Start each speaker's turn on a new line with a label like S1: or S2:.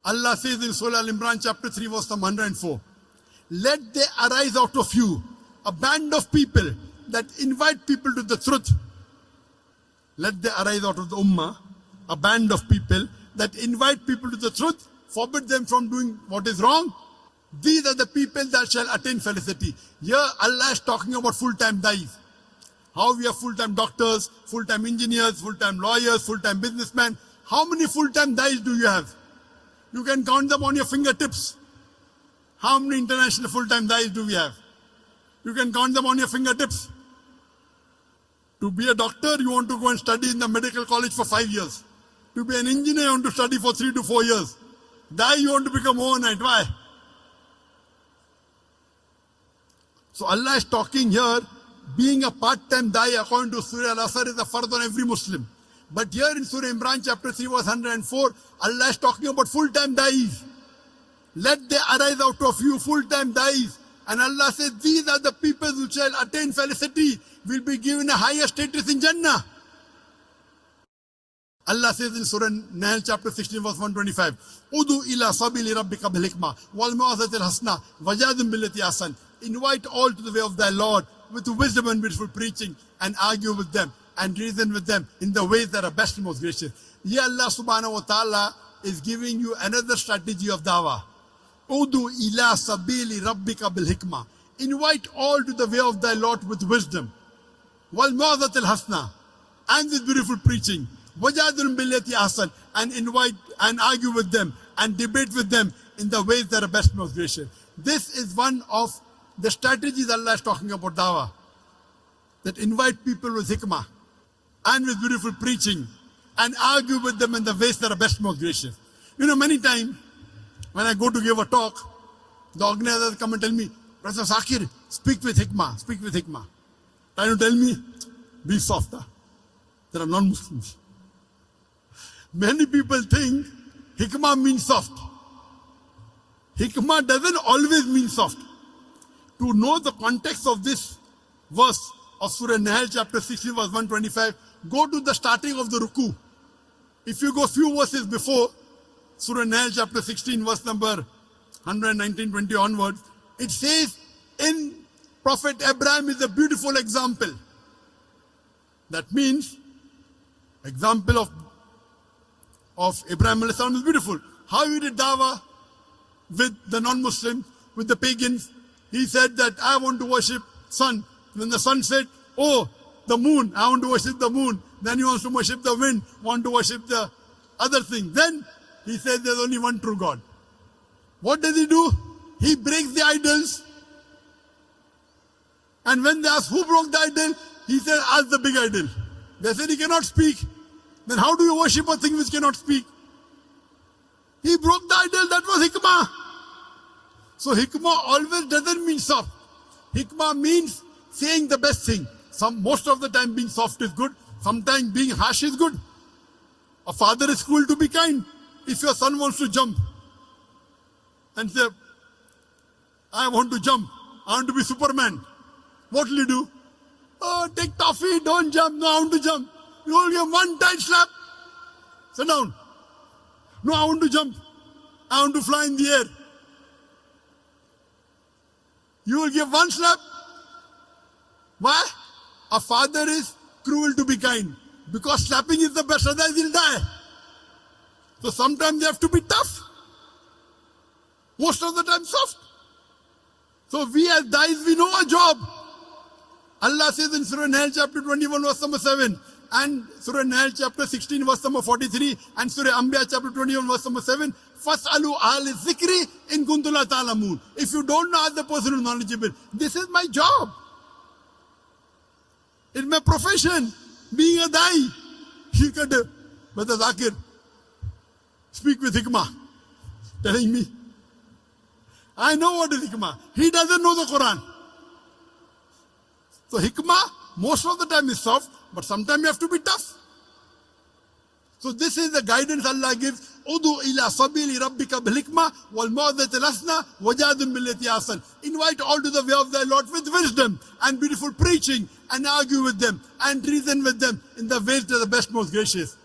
S1: Allah says in Surah Al-Imran chapter 3 verse number 104, let there arise out of you a band of people that invite people to the truth. Let there arise out of the ummah a band of people that invite people to the truth, forbid them from doing what is wrong. These are the people that shall attain felicity. Here Allah is talking about full-time dais. How we have full-time doctors, full-time engineers, full-time lawyers, full-time businessmen. How many full-time dais do you have? You can count them on your fingertips. How many international full-time dais do we have? You can count them on your fingertips. To be a doctor, you want to go and study in the medical college for 5 years. To be an engineer, you want to study for 3 to 4 years. Dai, you want to become overnight. Why? So Allah is talking here, being a part-time dai according to Surah Al-Asr is a fard on every Muslim. But here in Surah Imran chapter 3 verse 104, Allah is talking about full-time dais. Let there arise out of you full-time dais. And Allah says, these are the people who shall attain felicity, will be given a higher status in Jannah. Allah says in Surah Nahl chapter 16 verse 125, Udu ila sabili rabbika bil hikmah wal mau'izatil hasana wajadil billati ahsan. Invite all to the way of thy Lord with wisdom and beautiful preaching, and argue with them and reason with them in the ways that are best and most gracious. Here Allah subhanahu wa ta'ala is giving you another strategy of dawah. Udu ila sabili rabbika bil hikmah. Invite all to the way of thy Lord with wisdom. Wal mau'izatil hasana, and with beautiful preaching. Wajadil billati ahsan, and invite and argue with them and debate with them in the ways that are best and most gracious. This is one of the strategies Allah is talking about dawah. That invite people with hikmah and with beautiful preaching and argue with them in the ways that are best and most gracious. You know, many times when I go to give a talk, the organizers come and tell me, Professor Zakir, speak with hikmah, speak with hikmah. Trying to tell me, be softer. There are non-Muslims. Many people think hikmah means soft. Hikmah doesn't always mean soft. To know the context of this verse of Surah Nahl chapter 16 verse 125, go to the starting of the ruku. If you go few verses before, Surah Nahl chapter 16 verse number 119-20 onwards, it says, in Prophet Abraham is a beautiful example. That means, example of Abraham alayhi salam is beautiful. How he did dawah with the non-Muslims, with the pagans. He said that I want to worship sun. When the sun said, oh, the moon, I want to worship the moon. Then he wants to worship the wind, want to worship the other thing. Then he said there's only one true God. What does he do? He breaks the idols. And when they ask who broke the idol, he said, ask the big idol. They said he cannot speak. Then how do you worship a thing which cannot speak? He broke the idol, that was hikmah. So hikmah always doesn't mean soft. Hikmah means saying the best thing. Most of the time being soft is good. Sometimes being harsh is good. A father is cruel to be kind. If your son wants to jump and say, I want to jump, I want to be Superman, what will you do? Oh, take toffee, don't jump. No, I want to jump. You will give one tight slap. Sit down. No, I want to jump. I want to fly in the air. You will give one slap. Why? A father is cruel to be kind. Because slapping is the best, otherwise he'll die. So sometimes they have to be tough. Most of the time soft. So we as dais, we know our job. Allah says in Surah Nahl chapter 21 verse number 7 and Surah Nahl chapter 16 verse number 43 and Surah Anbiya chapter 21 verse number 7, Fas'alu ahli zikri in kuntum la ta'lamun. If you don't know, ask the person who is knowledgeable. This is my job. It's my profession. Being a dai. He could, Brother Zakir, speak with hikmah. Telling me. I know what is hikmah. He doesn't know the Quran. So hikmah, most of the time is soft, but sometimes you have to be tough. So this is the guidance Allah gives. Udu ila sabili rabbika bil hikmah wal mau'izatil hasana wajadil billati ahsan. Invite all to the way of thy Lord with wisdom and beautiful preaching, and argue with them and reason with them in the ways that are the best, most gracious.